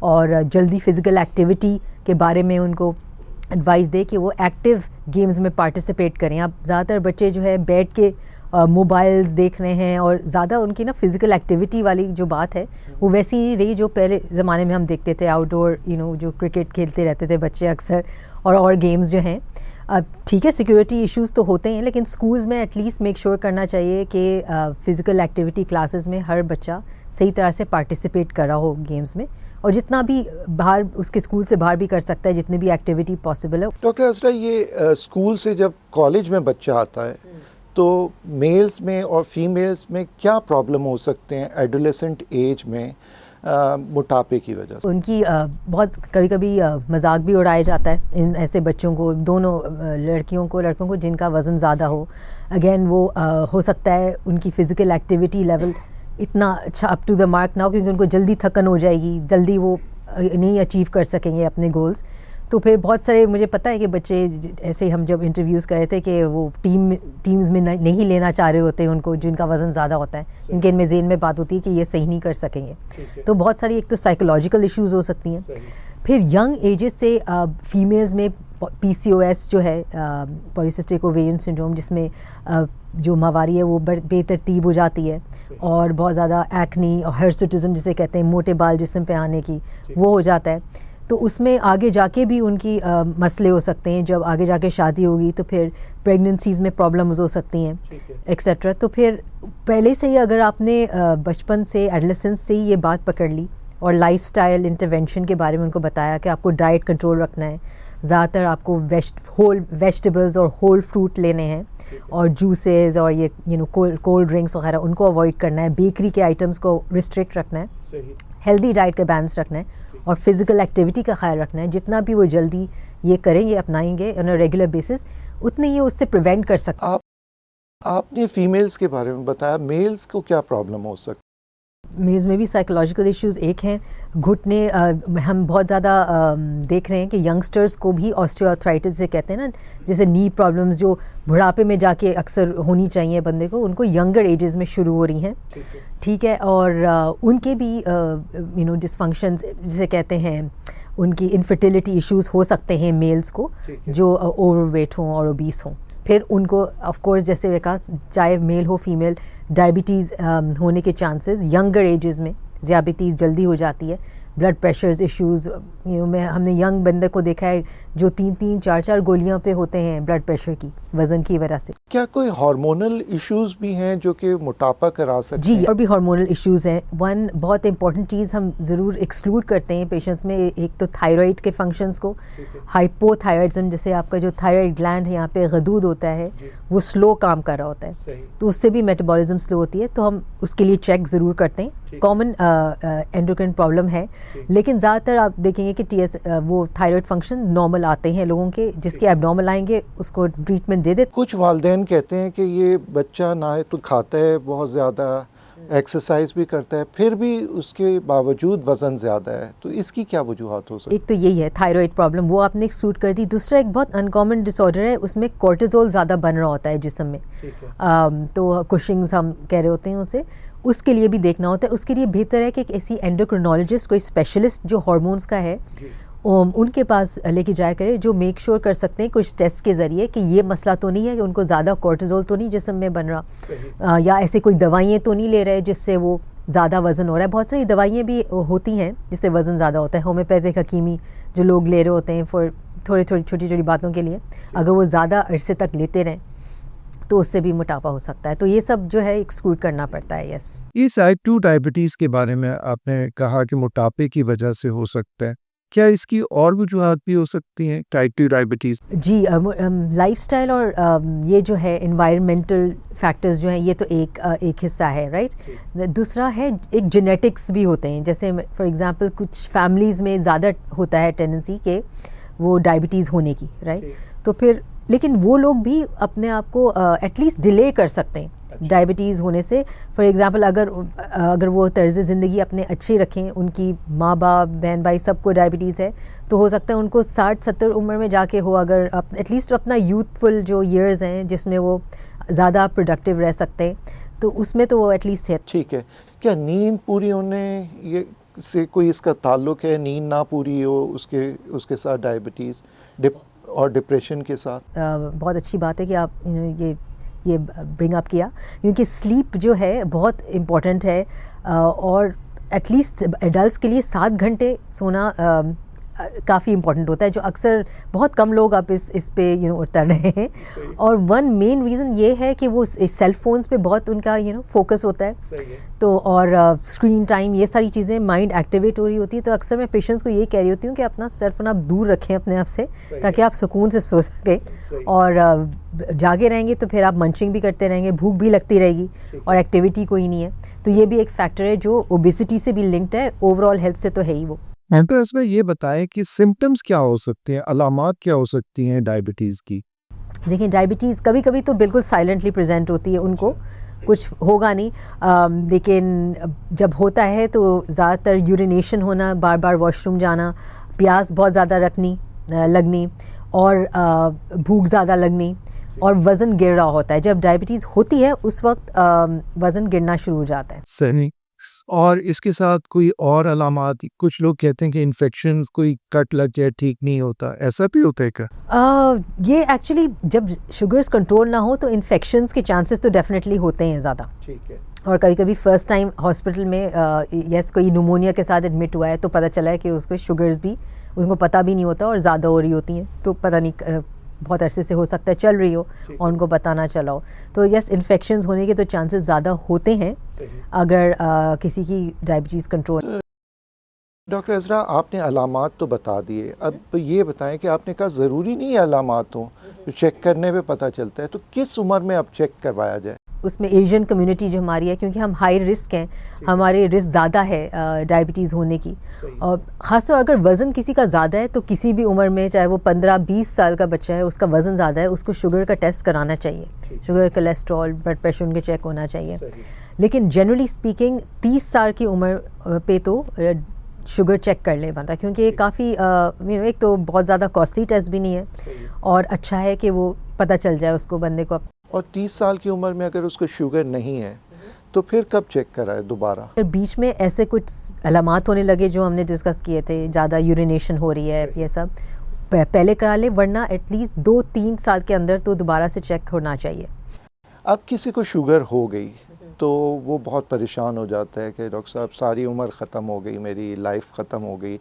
اور جلدی physical activity کے بارے میں ان کو ایڈوائز دے کہ وہ ایکٹیو گیمز میں پارٹیسپیٹ کریں. اب زیادہ تر بچے جو ہے بیٹھ کے موبائلز دیکھ رہے ہیں اور زیادہ ان کی نا فزیکل ایکٹیویٹی والی جو بات ہے وہ ویسی نہیں رہی جو پہلے زمانے میں ہم دیکھتے تھے, آؤٹ ڈور جو کرکٹ کھیلتے رہتے تھے بچے اکثر, اور گیمز جو ہیں. اب ٹھیک ہے سیکورٹی ایشوز تو ہوتے ہیں, لیکن اسکولز میں ایٹ لیسٹ میک شیور کرنا چاہیے کہ فزیکل ایکٹیویٹی کلاسز میں ہر بچہ صحیح طرح سے پارٹیسپیٹ کر رہا ہو گیمز میں, اور جتنا بھی باہر اس کے اسکول سے باہر بھی کر سکتا ہے جتنی بھی ایکٹیویٹی پاسبل ہے. ڈاکٹر اسرا, یہ اسکول سے جب کالج میں بچہ آتا ہے تو میلز میں اور فیمیلز میں کیا پرابلم ہو سکتے ہیں ایڈولیسنٹ ایج میں موٹاپے کی وجہ سے؟ ان کی بہت کبھی کبھی مذاق بھی اڑایا جاتا ہے ان ایسے بچوں کو, دونوں لڑکیوں کو جن کا وزن زیادہ ہو. اگین وہ ہو سکتا ہے ان کی فزیکل ایکٹیویٹی لیول اتنا اچھا اپ ٹو دا مارک نہ ہو, کیونکہ ان کو جلدی تھکن ہو جائے گی, جلدی وہ نہیں اچیو کر سکیں گے اپنے گولز. تو پھر بہت سارے مجھے پتہ ہے کہ بچے ایسے ہم جب انٹرویوز کر رہے تھے کہ وہ ٹیمز میں نہیں لینا چاہ رہے ہوتے ان کو جن کا وزن زیادہ ہوتا ہے, کیونکہ ان میں ذہن میں بات ہوتی ہے کہ یہ صحیح نہیں کر سکیں گے. تو بہت ساری ایک تو سائیکولوجیکل ایشوز ہو سکتی ہیں. پھر ینگ ایجز سے فیمیلز میں PCOS جو ہے پولیسسٹک اوویرین سنڈروم, جس میں جو ماواری ہے وہ بے ترتیب ہو جاتی ہے, اور بہت زیادہ ایکنی اور ہرسوٹزم جسے کہتے ہیں موٹے بال جسم پہ آنے کی, وہ ہو جاتا ہے. تو اس میں آگے جا کے بھی ان کی مسئلے ہو سکتے ہیں. جب آگے جا کے شادی ہوگی تو پھر پریگننسیز میں پرابلمز ہو سکتی ہیں ایکسیٹرا. تو پھر پہلے سے ہی اگر آپ نے بچپن سے ایڈolescence سے ہی یہ بات پکڑ لی اور لائف سٹائل انٹرونشن کے بارے میں ان کو بتایا کہ آپ کو ڈائٹ کنٹرول رکھنا ہے, زیادہ تر آپ کو ہول ویجیٹیبلز اور ہول فروٹ لینے ہیں, اور جوسز اور یہ کولڈ ڈرنکس وغیرہ ان کو اوائڈ کرنا ہے, بیکری کے آئٹمس کو ریسٹرکٹ رکھنا ہے, ہیلدی ڈائٹ کا بیلنس رکھنا ہے, اور فزیکل ایکٹیویٹی کا خیال رکھنا ہے. جتنا بھی وہ جلدی یہ کریں گے, اپنائیں گے آن اے ریگولر بیسس, اتنے یہ اس سے پریونٹ کر سکتے. آپ نے فیمیلز کے بارے میں بتایا, میلز کو کیا پرابلم ہو سکتی؟ میز میں بھی سائیکولوجیکل ایشوز ایک ہیں, گھٹنے ہم بہت زیادہ دیکھ رہے ہیں کہ ینگسٹرز کو بھی آسٹریو آرتھرائٹس سے کہتے ہیں نا, جیسے نی پرابلمز جو بڑھاپے میں جا کے اکثر ہونی چاہیے بندے کو, ان کو ینگر ایجز میں شروع ہو رہی ہیں. ٹھیک ہے, اور ان کے بھی ڈسفنکشنز جسے کہتے ہیں, ان کی انفرٹیلیٹی ایشوز ہو سکتے ہیں میلز کو جو اوور ویٹ ہوں اور اوبیس ہوں. پھر ان کو آف کورس جیسے وکاس چاہے میل ہو فیمیل, ڈائبٹیز ہونے کے چانسز ینگر ایجز میں ذیابیطیز جلدی ہو جاتی ہے. بلڈ پریشرز ایشوز میں ہم نے ینگ بندے کو دیکھا ہے جو 3 4 گولیاں پہ ہوتے ہیں بلڈ پریشر کی وزن کی وجہ سے. کیا کوئی ہارمونل ایشوز بھی ہیں جو کہ موٹاپا کرا سکتے ہیں؟ جی, اور بھی ہارمونل ایشوز ہیں. ون بہت امپورٹنٹ چیز ہم ضرور ایکسکلوڈ کرتے ہیں پیشنٹس میں, ایک تو تھائرائڈ کے فنکشنز کو, ہائپو تھائرائڈزم, جیسے آپ کا جو تھائرائڈ گلینڈ ہے یہاں پہ غدود ہوتا ہے وہ سلو کام کر رہا ہوتا ہے, تو اس سے بھی میٹابولزم سلو ہوتی ہے, تو ہم اس کے لیے چیک ضرور کرتے ہیں. کامن اینڈوکرائن پرابلم ہے, لیکن زیادہ تر آپ دیکھیں گے کہ وہ تھائرائڈ فنکشن نارمل آتے ہیں لوگوں کے, جس کے اب نارمل آئیں گے اس کو ٹریٹمنٹ دے دیتے. کچھ والدین کہتے ہیں کہ یہ بچہ نہ تو کھاتا ہے بہت زیادہ, ایکسرسائز بھی کرتا ہے, پھر بھی اس کے باوجود وزن زیادہ ہے, تو اس کی کیا وجوہات ہو سکتی؟ ایک تو یہی ہے تھائرائڈ پرابلم, وہ آپ نے ایکسکلوڈ کر دی. دوسرا ایک بہت انکامن ڈس آرڈر ہے, اس میں کورٹیزول زیادہ بن رہا ہوتا ہے جسم میں, تو کشنگز ہم کہہ رہے ہوتے ہیں اسے, اس کے لیے بھی دیکھنا ہوتا ہے. اس کے لیے بہتر ہے کہ ایک ایسی اینڈوکرینالوجسٹ, کوئی اسپیشلسٹ جو ہارمونس کا ہے, ان کے پاس لے کے جایا کرے, جو میک شیور کر سکتے ہیں کچھ ٹیسٹ کے ذریعے کہ یہ مسئلہ تو نہیں ہے کہ ان کو زیادہ کورٹیزول تو نہیں جسم میں بن رہا, یا ایسے کوئی دوائیں تو نہیں لے رہے جس سے وہ زیادہ وزن ہو رہا ہے. بہت ساری دوائیں بھی ہوتی ہیں جس سے وزن زیادہ ہوتا ہے, ہومیوپیتھک حکیمی جو لوگ لے رہے ہوتے ہیں فور تھوڑی چھوٹی باتوں کے لیے, اگر وہ زیادہ عرصے تک لیتے رہیں تو اس سے بھی موٹاپا ہو سکتا ہے. تو یہ سب جو ہے ایکسکلوڈ کرنا پڑتا ہے. یس, یہ ٹائپ 2 ڈائبٹیز کے بارے میں آپ نے کہا کہ موٹاپے کی وجہ سے ہو سکتا ہے, کیا اس کی اور وجوہات بھی ہو سکتی ہیں ٹائپ 2 ڈائبٹیز؟ جی, لائف سٹائل اور یہ جو ہے انوائرمنٹل فیکٹرز جو ہیں یہ تو ایک حصہ ہے, رائٹ. دوسرا ہے ایک جینیٹکس بھی ہوتے ہیں, جیسے فار ایگزامپل کچھ فیملیز میں زیادہ ہوتا ہے ٹینڈنسی کہ وہ ڈائبٹیز ہونے کی, رائٹ. تو پھر لیکن وہ لوگ بھی اپنے آپ کو ایٹ لیسٹ ڈیلے کر سکتے ہیں ڈائبٹیز ہونے سے. فار ایگزامپل اگر وہ طرز زندگی اپنے اچھی رکھیں, ان کی ماں باپ بہن بھائی سب کو ڈائبٹیز ہے, تو ہو سکتا ہے ان کو 60-70 عمر میں جا کے ہو, اگر ایٹ لیسٹ اپنا یوتھفل جو ایئرز ہیں جس میں وہ زیادہ پروڈکٹیو رہ سکتے ہیں, تو اس میں تو وہ ایٹ لیسٹ ہے. ٹھیک ہے, کیا نیند پوری ہونے یہ سے کوئی اس کا تعلق ہے؟ نیند نہ پوری ہو اس کے ساتھ ڈائبٹیز اور ڈپریشن کے ساتھ؟ بہت اچھی بات ہے کہ آپ یہ برنگ اپ کیا، کیونکہ سلیپ جو ہے بہت امپورٹنٹ ہے، اور ایٹ لیسٹ ایڈلٹس کے لیے 7 گھنٹے سونا کافی امپورٹنٹ ہوتا ہے، جو اکثر بہت کم لوگ اب اس پہ اتر رہے ہیں. اور ون مین ریزن یہ ہے کہ وہ سیل فونس پہ بہت ان کا فوکس ہوتا ہے، تو اور اسکرین ٹائم، یہ ساری چیزیں مائنڈ ایکٹیویٹ ہو رہی ہوتی ہے. تو اکثر میں پیشنٹس کو یہ کہہ رہی ہوتی ہوں کہ اپنا سیل فون آپ دور رکھیں اپنے آپ سے، تاکہ آپ سکون سے سو سکیں. اور جاگے رہیں گے تو پھر آپ منچنگ بھی کرتے رہیں گے، بھوک بھی لگتی رہے گی، اور ایکٹیویٹی کوئی نہیں ہے. تو یہ بھی ایک فیکٹر ہے جو اوبیسٹی سے بھی لنکڈ ہے، اوور آل ہیلتھ سے تو ہے ہی وہ. تو اس میں یہ بتائیں کہ سمٹمز کیا ہو سکتے ہیں، علامات کیا ہو سکتی ہیں ڈائبٹیز کی؟ دیکھیں ڈائبٹیز کبھی کبھی تو بالکل سائلنٹلی پریزنٹ ہوتی ہے، ان کو کچھ ہوگا نہیں، لیکن جب ہوتا ہے تو زیادہ تر یورینیشن ہونا، بار بار واش روم جانا، پیاس بہت زیادہ لگنی، اور بھوک زیادہ لگنی، اور وزن گر رہا ہوتا ہے. جب ڈائبٹیز ہوتی ہے اس وقت وزن گرنا شروع ہو جاتا ہے. صحیح. اور اس کے ساتھ کوئی اور علامات؟ کچھ لوگ کہتے ہیں کہ انفیکشنز، کوئی کٹ لگ جائے ٹھیک نہیں ہوتا، ایسا بھی ہوتا ہے کیا؟ یہ ایکچولی جب شوگرز کنٹرول نہ ہو تو انفیکشنز کے چانسز تو ڈیفینیٹلی ہوتے ہیں زیادہ. ٹھیک ہے. اور کبھی کبھی فرسٹ ٹائم ہاسپٹل میں یس کوئی نمونیا کے ساتھ ایڈمٹ ہوا ہے تو پتہ چلا ہے کہ اس کو شوگرز بھی اس کو پتہ بھی نہیں ہوتا اور زیادہ ہو رہی ہوتی ہیں، تو پتہ نہیں بہت عرصے سے ہو سکتا ہے چل رہی ہو اور ان کو پتہ نہ چلا ہو. تو یس انفیکشنز ہونے کے تو چانسز زیادہ ہوتے ہیں اگر کسی کی ڈائبٹیز کنٹرول. ڈاکٹر عذرا، آپ نے علامات تو بتا دیے، اب یہ بتائیں کہ آپ نے کہا ضروری نہیں ہے علامات ہوں، چیک کرنے پہ پتہ چلتا ہے، تو کس عمر میں اب چیک کروایا جائے؟ اس میں ایشین کمیونٹی جو ہماری ہے، کیونکہ ہم ہائی رسک ہیں، ہمارے رسک زیادہ ہے ڈائبٹیز ہونے کی، اور خاص طور اگر وزن کسی کا زیادہ ہے تو کسی بھی عمر میں، چاہے وہ 15-20 سال کا بچہ ہے، اس کا وزن زیادہ ہے، اس کو شوگر کا ٹیسٹ کرانا چاہیے. شوگر، کولیسٹرول، بلڈ پریشر ان کے چیک ہونا چاہیے. لیکن جنرلی اسپیکنگ 30 سال کی عمر پہ تو شوگر چیک کر لے بندہ، کیونکہ یہ کافی ایک تو بہت زیادہ کاسٹلی ٹیسٹ بھی نہیں ہے، اور اچھا ہے کہ وہ پتہ چل جائے اس کو بندے کو. اور 30 سال کی عمر میں اگر اس کو شوگر نہیں ہے تو پھر کب چیک کرائے دوبارہ؟ بیچ میں ایسے کچھ علامات ہونے لگے جو ہم نے ڈسکس کیے تھے، زیادہ یورینیشن ہو رہی ہے، یہ سب پہلے کرا لے، ورنہ ایٹ لیسٹ 2-3 سال کے اندر تو دوبارہ سے چیک ہونا چاہیے. اب کسی کو شوگر ہو گئی تو وہ بہت پریشان ہو جاتا ہے کہ ڈاکٹر صاحب ساری عمر ختم ہو گئی، میری لائف ختم ہو گئی.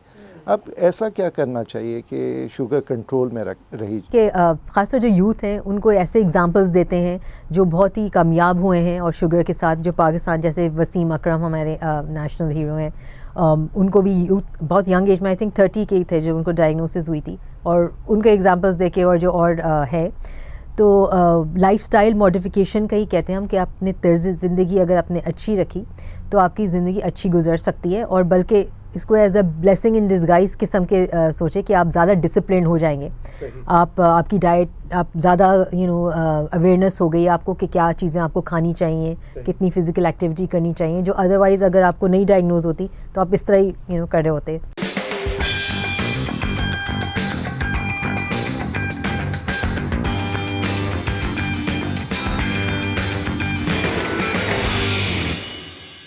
اب ایسا کیا کرنا چاہیے کہ شوگر کنٹرول میں رہی؟ کہ خاص طور جو یوتھ ہیں ان کو ایسے اگزامپلس دیتے ہیں جو بہت ہی کامیاب ہوئے ہیں اور شوگر کے ساتھ، جو پاکستان جیسے وسیم اکرم ہمارے نیشنل ہیرو ہیں، ان کو بھی یوتھ بہت ینگ ایج میں آئی تھنک 30 کے ہی تھے جو ان کو ڈائگنوسس ہوئی تھی، اور ان کے ایگزامپلس دے کے، اور جو اور ہے تو لائف سٹائل ماڈیفیکیشن کا ہی کہتے ہیں ہم، کہ آپ نے طرز زندگی اگر آپ نے اچھی رکھی تو آپ کی زندگی اچھی گزر سکتی ہے، اور بلکہ اس کو as a blessing in disguise قسم کے سوچے کہ آپ زیادہ ڈسپلنڈ ہو جائیں گے. آپ کی ڈائٹ، آپ زیادہ اویئرنیس ہو گئی آپ کو کہ کیا چیزیں آپ کو کھانی چاہیے، کتنی فزیکل ایکٹیویٹی کرنی چاہیے، جو ادروائز اگر آپ کو نہیں ڈائگنوز ہوتی تو آپ اس طرح ہی کر رہے ہوتے.